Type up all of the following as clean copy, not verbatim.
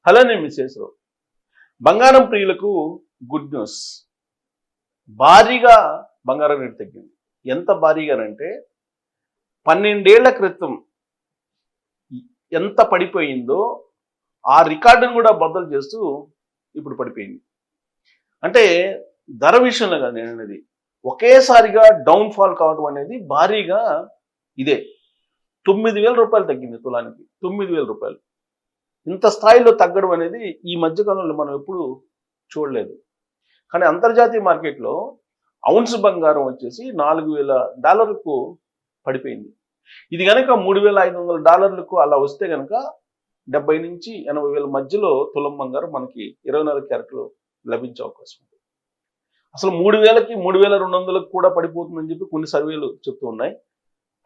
Hello నేను మిస్సేశ్వరరావు. బంగారం ప్రియులకు గుడ్ న్యూస్. భారీగా బంగారం రేటు తగ్గింది. ఎంత భారీగానంటే 12 ఏళ్ల క్రితం ఎంత పడిపోయిందో ఆ రికార్డును కూడా బద్దలు చేస్తూ ఇప్పుడు పడిపోయింది. అంటే ధర విషయంలో కాదు నేను అనేది, ఒకేసారిగా డౌన్ ఫాల్ కావడం అనేది భారీగా ఇదే. 9,000 రూపాయలు తగ్గింది తులానికి. 9,000 రూపాయలు. ఇంత స్థాయిలో తగ్గడం అనేది ఈ మధ్యకాలంలో మనం ఎప్పుడు చూడలేదు. కానీ అంతర్జాతీయ మార్కెట్లో ఔన్స్ బంగారం వచ్చేసి $4,000 పడిపోయింది. ఇది కనుక $3,500 అలా వస్తే కనుక 70 నుంచి 80,000 మధ్యలో తులం బంగారం మనకి 24 క్యారెట్లు లభించే అవకాశం ఉంది. అసలు 3,000కి 3,200కి కూడా పడిపోతుందని చెప్పి కొన్ని సర్వేలు చెప్తూ ఉన్నాయి.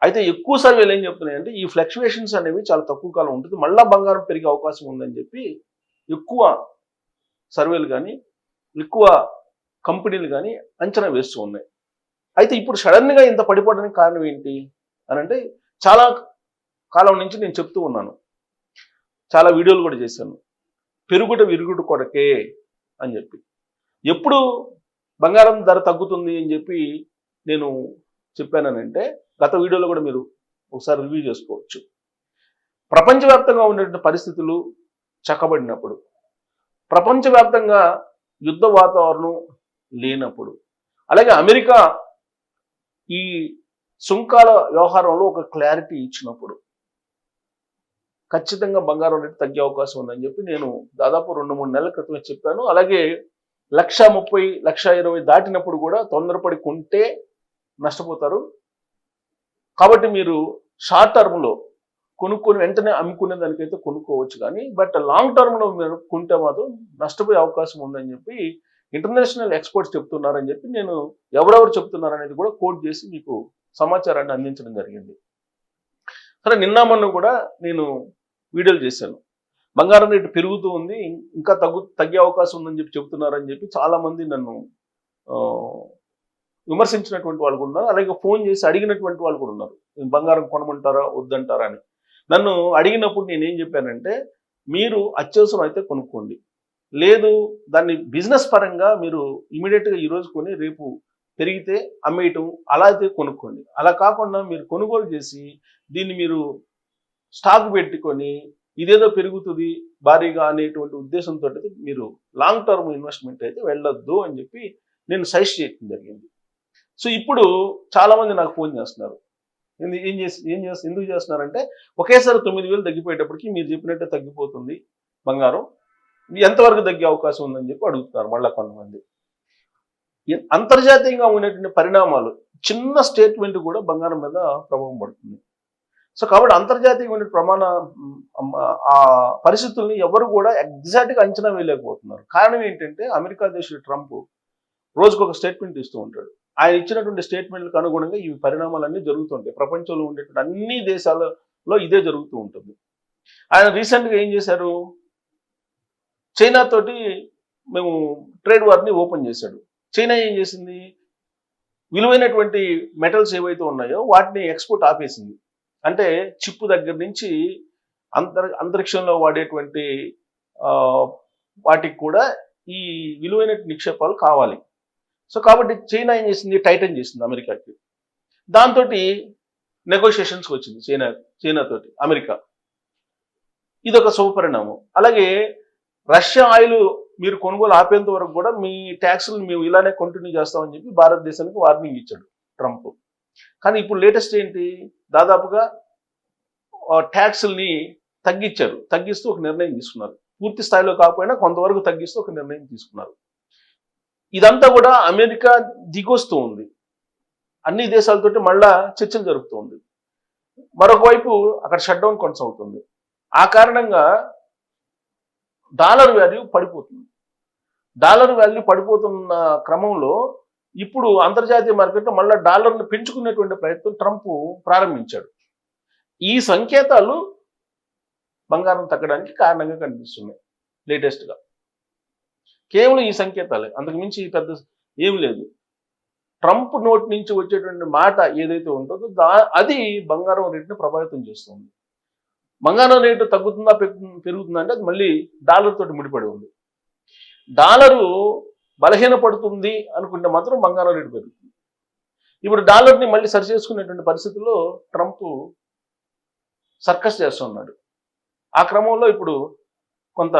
అయితే ఎక్కువ సర్వేలు ఏం చెప్తున్నాయంటే ఈ ఫ్లక్చువేషన్స్ అనేవి చాలా తక్కువ కాలం ఉంటుంది, మళ్ళా బంగారం పెరిగే అవకాశం ఉందని చెప్పి ఎక్కువ సర్వేలు కానీ ఎక్కువ కంపెనీలు కానీ అంచనా వేస్తూ ఉన్నాయి. అయితే ఇప్పుడు సడన్గా ఇంత పడిపోవడానికి కారణం ఏంటి అని అంటే, చాలా కాలం నుంచి నేను చెప్తూ ఉన్నాను, చాలా వీడియోలు కూడా చేశాను, పెరుగుట విరుగుట కొరకే అని చెప్పి. ఎప్పుడు బంగారం ధర తగ్గుతుంది అని చెప్పి నేను చెప్పానంటే, గత వీడియోలో కూడా మీరు ఒకసారి రివ్యూ చేసుకోవచ్చు. ప్రపంచవ్యాప్తంగా ఉన్నటువంటి పరిస్థితులు చక్కబడినప్పుడు, ప్రపంచవ్యాప్తంగా యుద్ధ వాతావరణం లేనప్పుడు, అలాగే అమెరికా ఈ సుంకాల వ్యవహారంలో ఒక క్లారిటీ ఇచ్చినప్పుడు ఖచ్చితంగా బంగారం రేటు తగ్గే అవకాశం ఉందని చెప్పి నేను దాదాపు 2-3 నెలల క్రితమే చెప్పాను. అలాగే 1,30,000, 1,20,000 దాటినప్పుడు కూడా తొందరపడి కొంటే నష్టపోతారు. కాబట్టి మీరు షార్ట్ టర్మ్లో కొనుక్కొని వెంటనే అమ్ముకునే దానికైతే కొనుక్కోవచ్చు, కానీ బట్ లాంగ్ టర్మ్లో మీరు కొంటే మాత్రం నష్టపోయే అవకాశం ఉందని చెప్పి ఇంటర్నేషనల్ ఎక్స్పర్ట్స్ చెప్తున్నారని చెప్పి నేను ఎవరెవరు చెప్తున్నారనేది కూడా కోట్ చేసి మీకు సమాచారాన్ని అందించడం జరిగింది. సరే, నిన్న మొన్న కూడా నేను వీడియోలు చేశాను. బంగారం రేటు పెరుగుతూ ఉంది, ఇంకా తగ్గే అవకాశం ఉందని చెప్పి చెప్తున్నారని చెప్పి చాలామంది నన్ను విమర్శించినటువంటి వాళ్ళు కూడా ఉన్నారు. అలాగే ఫోన్ చేసి అడిగినటువంటి వాళ్ళు కూడా ఉన్నారు, బంగారం కొనమంటారా వద్దంటారా అని. నన్ను అడిగినప్పుడు నేనేం చెప్పానంటే, మీరు అత్యవసరం అయితే కొనుక్కోండి, లేదు దాన్ని బిజినెస్ పరంగా మీరు ఇమీడియట్గా ఈరోజు కొని రేపు పెరిగితే అమ్మేయటం అలా అయితే కొనుక్కోండి. అలా కాకుండా మీరు కొనుగోలు చేసి దీన్ని మీరు స్టాక్ పెట్టుకొని ఇదేదో పెరుగుతుంది భారీగా అనేటువంటి ఉద్దేశంతో మీరు లాంగ్ టర్మ్ ఇన్వెస్ట్మెంట్ అయితే వెళ్ళొద్దు అని చెప్పి నేను సజెస్ట్ చేయడం జరిగింది. సో ఇప్పుడు చాలామంది నాకు ఫోన్ చేస్తున్నారు, ఎందుకు చేస్తున్నారంటే, ఒకేసారి 9,000 తగ్గిపోయేటప్పటికి మీరు చెప్పినట్టే తగ్గిపోతుంది బంగారం, ఎంతవరకు తగ్గే అవకాశం ఉందని చెప్పి అడుగుతున్నారు మళ్ళీ కొంతమంది. అంతర్జాతీయంగా ఉన్నటువంటి పరిణామాలు, చిన్న స్టేట్మెంట్ కూడా బంగారం మీద ప్రభావం పడుతుంది. సో కాబట్టి అంతర్జాతీయంగా ఉన్న ఆ పరిస్థితుల్ని ఎవరు కూడా ఎగ్జాక్ట్గా అంచనా వేయలేకపోతున్నారు. కారణం ఏంటంటే, అమెరికా దేశ ట్రంప్ రోజుకొక స్టేట్మెంట్ ఇస్తూ ఉంటాడు. ఆయన ఇచ్చినటువంటి స్టేట్మెంట్లకు అనుగుణంగా ఈ పరిణామాలన్నీ జరుగుతుంటాయి. ప్రపంచంలో ఉండేటువంటి అన్ని దేశాలలో ఇదే జరుగుతూ ఉంటుంది. ఆయన రీసెంట్గా ఏం చేశారు, చైనా తోటి మేము ట్రేడ్ వార్ని ఓపెన్ చేశాడు. చైనా ఏం చేసింది, విలువైనటువంటి మెటల్స్ ఏవైతే ఉన్నాయో వాటిని ఎక్స్పోర్ట్ ఆపేసింది. అంటే చిప్పు దగ్గర నుంచి అంతరిక్షంలో వాడేటువంటి వాటికి కూడా ఈ విలువైన నిక్షేపాలు కావాలి. సో కాబట్టి చైనా ఏం చేసింది, టైటన్ చేసింది అమెరికాకి. దాంతో నెగోషియేషన్స్కి వచ్చింది చైనాతోటి అమెరికా. ఇదొక శుభపరిణామం. అలాగే రష్యా ఆయిల్ మీరు కొనుగోలు ఆపేంత వరకు కూడా మీ ట్యాక్సులు మేము ఇలానే కంటిన్యూ చేస్తామని చెప్పి భారతదేశానికి వార్నింగ్ ఇచ్చాడు ట్రంప్. కానీ ఇప్పుడు లేటెస్ట్ ఏంటి, దాదాపుగా ట్యాక్సుల్ని తగ్గిస్తూ ఒక నిర్ణయం తీసుకున్నారు. పూర్తి స్థాయిలో కాకపోయినా కొంతవరకు తగ్గిస్తూ ఒక నిర్ణయం తీసుకున్నారు. ఇదంతా కూడా అమెరికా దిగొస్తూ ఉంది, అన్ని దేశాలతోటి మళ్ళా చర్చలు జరుపుతూ ఉంది. మరొక వైపు అక్కడ షట్ డౌన్ కొనసాగుతుంది. ఆ కారణంగా డాలర్ వాల్యూ పడిపోతుంది. డాలర్ వాల్యూ పడిపోతున్న క్రమంలో ఇప్పుడు అంతర్జాతీయ మార్కెట్లో మళ్ళీ డాలర్ను పెంచుకునేటువంటి ప్రయత్నం ట్రంప్ ప్రారంభించాడు. ఈ సంకేతాలు బంగారం తగ్గడానికి కారణంగా కనిపిస్తున్నాయి లేటెస్ట్గా. కేవలం ఈ సంకేతాలే, అంతకు మించి పెద్ద ఏం లేదు. ట్రంప్ నోటి నుంచి వచ్చేటువంటి మాట ఏదైతే ఉంటుందో అది బంగారం రేటుని ప్రభావితం చేస్తుంది. బంగారం రేటు తగ్గుతుందా పెరుగుతుందా అంటే అది మళ్ళీ డాలర్ తోటి ముడిపడి ఉంది. డాలరు బలహీనపడుతుంది అనుకుంటే మాత్రం బంగారం రేటు పెరుగుతుంది. ఇప్పుడు డాలర్ని మళ్ళీ సరి చేసుకునేటువంటి పరిస్థితుల్లో ట్రంప్ సర్కస్ చేస్తున్నాడు. ఆ క్రమంలో ఇప్పుడు కొంత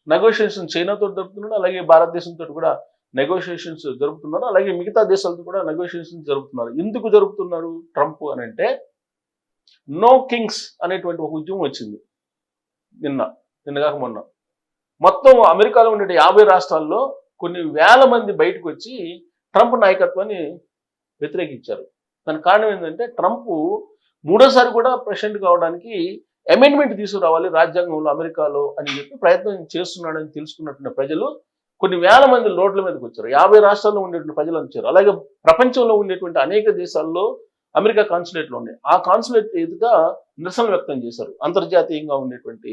నెగోషియేషన్ చైనాతో జరుపుతున్నాడు, అలాగే భారతదేశంతో కూడా నెగోషియేషన్స్ జరుపుతున్నారు, అలాగే మిగతా దేశాలతో కూడా నెగోషియేషన్స్ జరుపుతున్నారు. ఎందుకు జరుపుతున్నారు ట్రంప్ అని అంటే, నో కింగ్స్ అనేటువంటి ఒక ఉద్యమం వచ్చింది నిన్నగాక మొన్న. మొత్తం అమెరికాలో ఉండే 50 రాష్ట్రాల్లో కొన్ని వేల మంది బయటకు వచ్చి ట్రంప్ నాయకత్వాన్ని వ్యతిరేకించారు. దానికి కారణం ఏంటంటే, ట్రంప్ మూడోసారి కూడా ప్రెసిడెంట్ కావడానికి అమెండ్మెంట్ తీసుకురావాలి రాజ్యాంగంలో అమెరికాలో అని చెప్పి ప్రయత్నం చేస్తున్నాడని తెలుసుకున్నటువంటి ప్రజలు కొన్ని వేల మంది రోడ్ల మీదకి వచ్చారు. 50 రాష్ట్రాల్లో ఉండేటువంటి ప్రజలు వచ్చారు. అలాగే ప్రపంచంలో ఉండేటువంటి అనేక దేశాల్లో అమెరికా కాన్సులేట్లు ఉన్నాయి. ఆ కాన్సులేట్ ఎదుగా నిరసన వ్యక్తం చేశారు అంతర్జాతీయంగా ఉండేటువంటి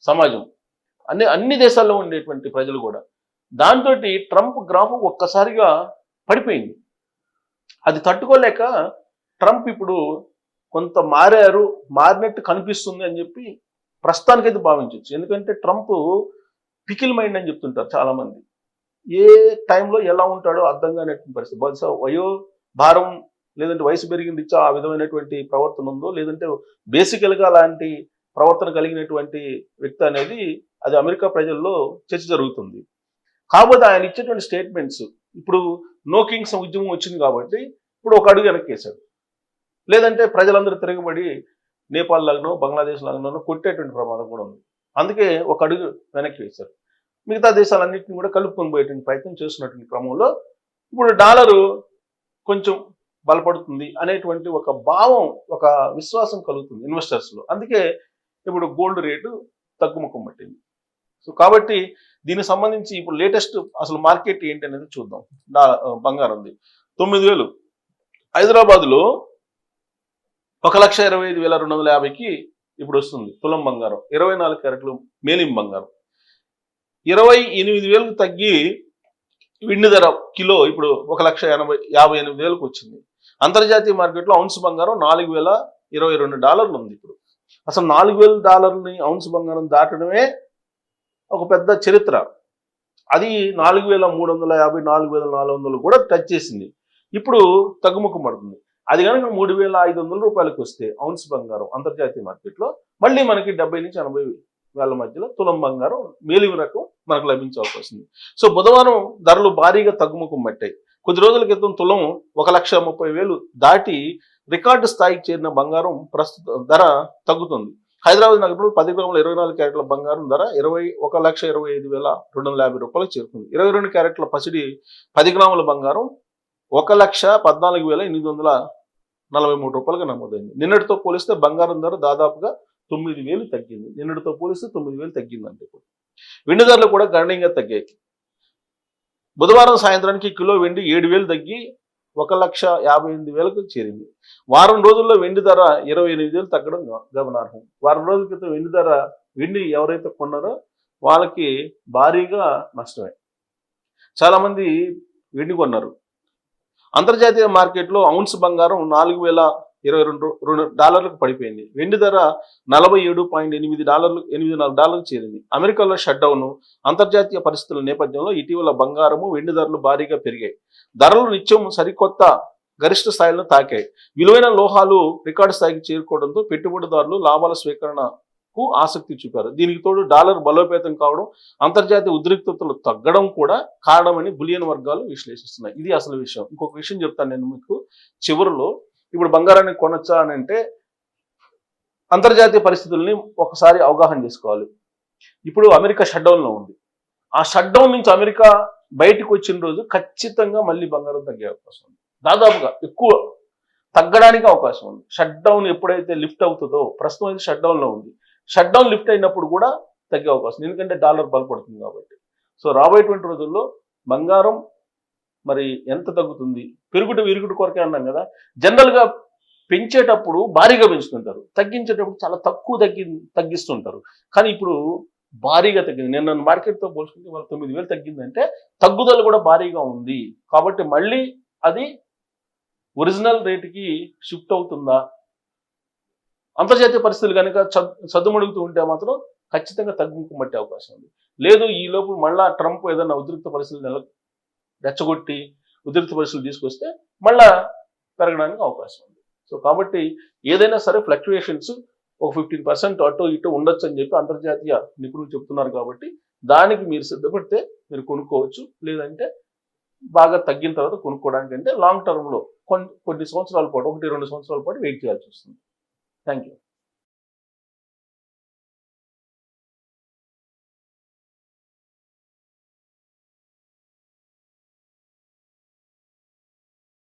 సమాజం, అన్ని దేశాల్లో ఉండేటువంటి ప్రజలు కూడా. దాంతో ట్రంప్ గ్రాఫ్ ఒక్కసారిగా పడిపోయింది. అది తట్టుకోలేక ట్రంప్ ఇప్పుడు కొంత మారినట్టు కనిపిస్తుంది అని చెప్పి ప్రస్తుతానికైతే భావించవచ్చు. ఎందుకంటే ట్రంప్ పికిల్ మైండ్ అని చెప్తుంటారు చాలామంది. ఏ టైంలో ఎలా ఉంటాడో అర్థం కానటువంటి పరిస్థితి. బహుశా భారం లేదంటే వయసు పెరిగిన రీత్యా ఆ విధమైనటువంటి ప్రవర్తన ఉందో, లేదంటే బేసికల్గా అలాంటి ప్రవర్తన కలిగినటువంటి వ్యక్తి అనేది అది అమెరికా ప్రజల్లో చర్చ జరుగుతుంది. కాకపోతే ఆయన ఇచ్చేటువంటి స్టేట్మెంట్స్, ఇప్పుడు నో కింగ్స్ ఉద్యమం వచ్చింది కాబట్టి ఇప్పుడు ఒక అడుగు వెనక్కేశాడు. లేదంటే ప్రజలందరూ తిరగబడి నేపాల్ లాగానో బంగ్లాదేశ్ లాగానో కొట్టేటువంటి ప్రమాదం కూడా ఉంది. అందుకే ఒక అడుగు వెనక్కి వేశారు. మిగతా దేశాలన్నింటినీ కూడా కలుపుకొని పోయేటువంటి ప్రయత్నం చేస్తున్నటువంటి క్రమంలో ఇప్పుడు డాలరు కొంచెం బలపడుతుంది అనేటువంటి ఒక భావం, ఒక విశ్వాసం కలుగుతుంది ఇన్వెస్టర్స్లో. అందుకే ఇప్పుడు గోల్డ్ రేటు తగ్గుముఖం పట్టింది. సో కాబట్టి దీనికి సంబంధించి ఇప్పుడు లేటెస్ట్ అసలు మార్కెట్ ఏంటి అనేది చూద్దాం. బంగారంది 9,000 హైదరాబాద్లో 1,25,250కి ఇప్పుడు వస్తుంది తులం బంగారం. 24 క్యారెట్లు మేలిం బంగారం 28,000కు తగ్గి వెండి ధర కిలో ఇప్పుడు 1,58,000కు వచ్చింది. అంతర్జాతీయ మార్కెట్లో ఔన్స్ బంగారం $4,022 ఉంది. ఇప్పుడు అసలు $4,000 ఔన్స్ బంగారం దాటడమే ఒక పెద్ద చరిత్ర. అది 4,350, 4,400 కూడా టచ్ చేసింది. ఇప్పుడు తగ్గుముఖం పడుతుంది. అది కనుక 3,500 రూపాయలకు వస్తే ఔన్స్ బంగారం అంతర్జాతీయ మార్కెట్లో మళ్ళీ మనకి 70 నుంచి 80 వేల మధ్యలో తులం బంగారం మేలిమి రకం మనకు లభించే అవకాశం ఉంది. సో బుధవారం ధరలు భారీగా తగ్గుముఖం పట్టాయి. కొద్ది రోజుల క్రితం తులం 1,30,000 దాటి రికార్డు స్థాయికి చేరిన బంగారం ప్రస్తుత ధర తగ్గుతుంది. హైదరాబాద్ నగరంలో 10 గ్రాముల 24 క్యారెట్ల బంగారం ధర 1,25,250 రూపాయలకు చేరుకుంది. 22 క్యారెట్ల పసిడి 10 గ్రాముల బంగారం 1,14,843 రూపాయలుగా నమోదైంది. నిన్నటితో పోలిస్తే బంగారం ధర దాదాపుగా 9,000 తగ్గింది. నిన్నటితో పోలిస్తే 9,000 తగ్గిందంటే ఇప్పుడు వెండి ధరలు కూడా గణనీయంగా తగ్గాయి. బుధవారం సాయంత్రానికి కిలో వెండి 7,000 తగ్గి 1,58,000కు చేరింది. వారం రోజుల్లో వెండి ధర 28,000 తగ్గడం గమనార్హం. వారం రోజుల క్రితం వెండి ఎవరైతే కొన్నారో వాళ్ళకి భారీగా నష్టమే. చాలామంది వెండి కొన్నారు. అంతర్జాతీయ మార్కెట్లో ఔన్స్ బంగారం $4,022 పడిపోయింది. వెండి ధర $47.84 చేరింది. అమెరికాలో షట్డౌన్, అంతర్జాతీయ పరిస్థితుల నేపథ్యంలో ఇటీవల బంగారము, వెండి ధరలు భారీగా పెరిగాయి. ధరలు నిత్యం సరికొత్త గరిష్ట స్థాయిలను తాకాయి. విలువైన లోహాలు రికార్డు స్థాయికి చేరుకోవడంతో పెట్టుబడిదారులు లాభాల స్వీకరణకు ఆసక్తి చూపారు. దీనికి తోడు డాలర్ బలోపేతం కావడం, అంతర్జాతీయ ఉద్రిక్తతలు తగ్గడం కూడా కారణమని బులియన్ వర్గాలు విశ్లేషిస్తున్నాయి. ఇది అసలు విషయం. ఇంకొక విషయం చెప్తాను నేను మీకు చివరిలో. ఇప్పుడు బంగారాన్ని కొనొచ్చా అని అంటే అంతర్జాతీయ పరిస్థితుల్ని ఒకసారి అవగాహన చేసుకోవాలి. ఇప్పుడు అమెరికా షట్డౌన్లో ఉంది. ఆ షట్డౌన్ నుంచి అమెరికా బయటకు వచ్చిన రోజు ఖచ్చితంగా మళ్ళీ బంగారం తగ్గే అవకాశం ఉంది. దాదాపుగా ఎక్కువ తగ్గడానికి అవకాశం ఉంది. షట్డౌన్ ఎప్పుడైతే లిఫ్ట్ అవుతుందో, ప్రస్తుతం అయితే షట్డౌన్లో ఉంది, షట్డౌన్ లిఫ్ట్ అయినప్పుడు కూడా తగ్గే అవకాశం, ఎందుకంటే డాలర్ బలపడుతుంది కాబట్టి. సో రాబోయేటువంటి రోజుల్లో బంగారం మరి ఎంత తగ్గుతుంది? పెరుగుట విరుగుడు కొరకే అన్నాం కదా. జనరల్గా పెంచేటప్పుడు భారీగా పెంచుతుంటారు, తగ్గించేటప్పుడు చాలా తక్కువ తగ్గిస్తుంటారు. కానీ ఇప్పుడు భారీగా తగ్గింది. నిన్న మార్కెట్తో పోల్చుకుంటే వాళ్ళ 9,000 తగ్గిందంటే తగ్గుదల కూడా భారీగా ఉంది. కాబట్టి మళ్ళీ అది ఒరిజినల్ రేటుకి షిఫ్ట్ అవుతుందా అంతర్జాతీయ పరిస్థితులు కనుక సద్దుమడుగుతూ ఉంటే మాత్రం ఖచ్చితంగా తగ్గుముఖం పట్టే అవకాశం ఉంది. లేదు ఈ లోపు మళ్ళా ట్రంప్ ఏదైనా ఉద్రిక్త పరిస్థితులు రెచ్చగొట్టి ఉద్రిక్త పరిస్థితులు తీసుకొస్తే మళ్ళా పెరగడానికి అవకాశం ఉంది. సో కాబట్టి ఏదైనా సరే ఫ్లక్చుయేషన్స్ ఒక 15% అటు ఇటు ఉండొచ్చు అని చెప్పి అంతర్జాతీయ నిపుణులు చెప్తున్నారు. కాబట్టి దానికి మీరు సిద్ధపడితే మీరు కొనుక్కోవచ్చు. లేదంటే బాగా తగ్గిన తర్వాత కొనుక్కోవడానికి అంటే లాంగ్ టర్మ్లో కొన్ని సంవత్సరాల పాటు 1-2 సంవత్సరాల పాటు వెయిట్ చేయాల్సి వస్తుంది. Thank you.